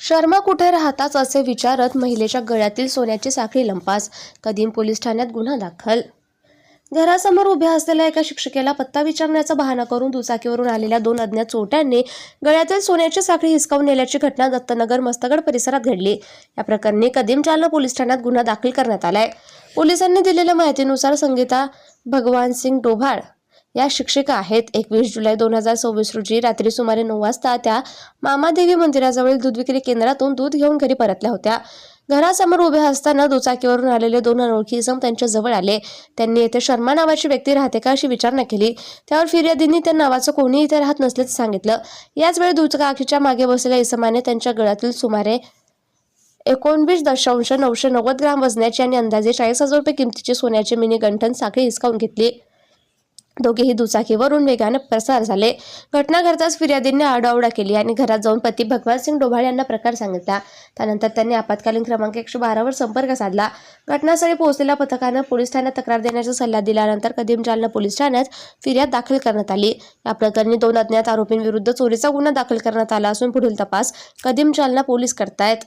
शर्मा कुठे राहतात असे विचारत महिलेच्या गळ्यातील सोन्याची साखळी लंपास. कदीम पोलीस ठाण्यात गुन्हा दाखल. घरासमोर उभ्या असलेल्या एका शिक्षिकेला पत्ता विचारण्याचा बहाणा करून दुचाकीवरून आलेल्या 2 अज्ञात चोरट्यांनी गळ्यातील सोन्याची साखळी हिसकावून नेल्याची घटना दत्तनगर मस्तगड परिसरात घडली. या प्रकरणी कदीम जालना पोलीस ठाण्यात गुन्हा दाखल करण्यात आलाय. पोलिसांनी दिलेल्या माहितीनुसार संगीता भगवानसिंग डोभाळ या शिक्षिका आहेत. 21 जुलै 2026 रोजी रात्री सुमारे 9 वाजता त्या मामादेवी मंदिराजवळील दूध विक्री केंद्रातून दूध घेऊन घरी परतल्या होत्या. घरासमोर उभ्या असताना दुचाकीवरून आलेले 2 अनोळखी इसम त्यांच्या जवळ आले. त्यांनी येथे शर्मा नावाची व्यक्ती राहते का अशी विचारणा केली. त्यावर फिर्यादींनी त्या नावाचं कोणीही इथे राहत नसल्याचं सांगितलं. याच वेळी दुचाकीच्या मागे बसलेल्या इसमाने त्यांच्या गळ्यातील सुमारे 19.990 ग्राम वजनाची आणि अंदाजे 40,000 रुपये किमतीची सोन्याची मिनी गंठन साखळी हिसकावून घेतली. दोघेही दुचाकीवरून वेगाने पसार झाले. घटना घडताच फिर्यादींनी आरडाओरडा केली आणि घरात जाऊन पती भगवानसिंग डोभाळ यांना प्रकार सांगितला. त्यानंतर त्यांनी आपत्कालीन क्रमांक 112 वर संपर्क साधला. घटनास्थळी पोहोचलेल्या पथकानं पोलीस ठाण्यात तक्रार देण्याचा सल्ला दिल्यानंतर कदीम जालना पोलीस ठाण्यात फिर्याद दाखल करण्यात आली. या प्रकरणी 2 अज्ञात आरोपींविरुद्ध चोरीचा गुन्हा दाखल करण्यात आला असून पुढील तपास कदीम जालना पोलीस करतायत.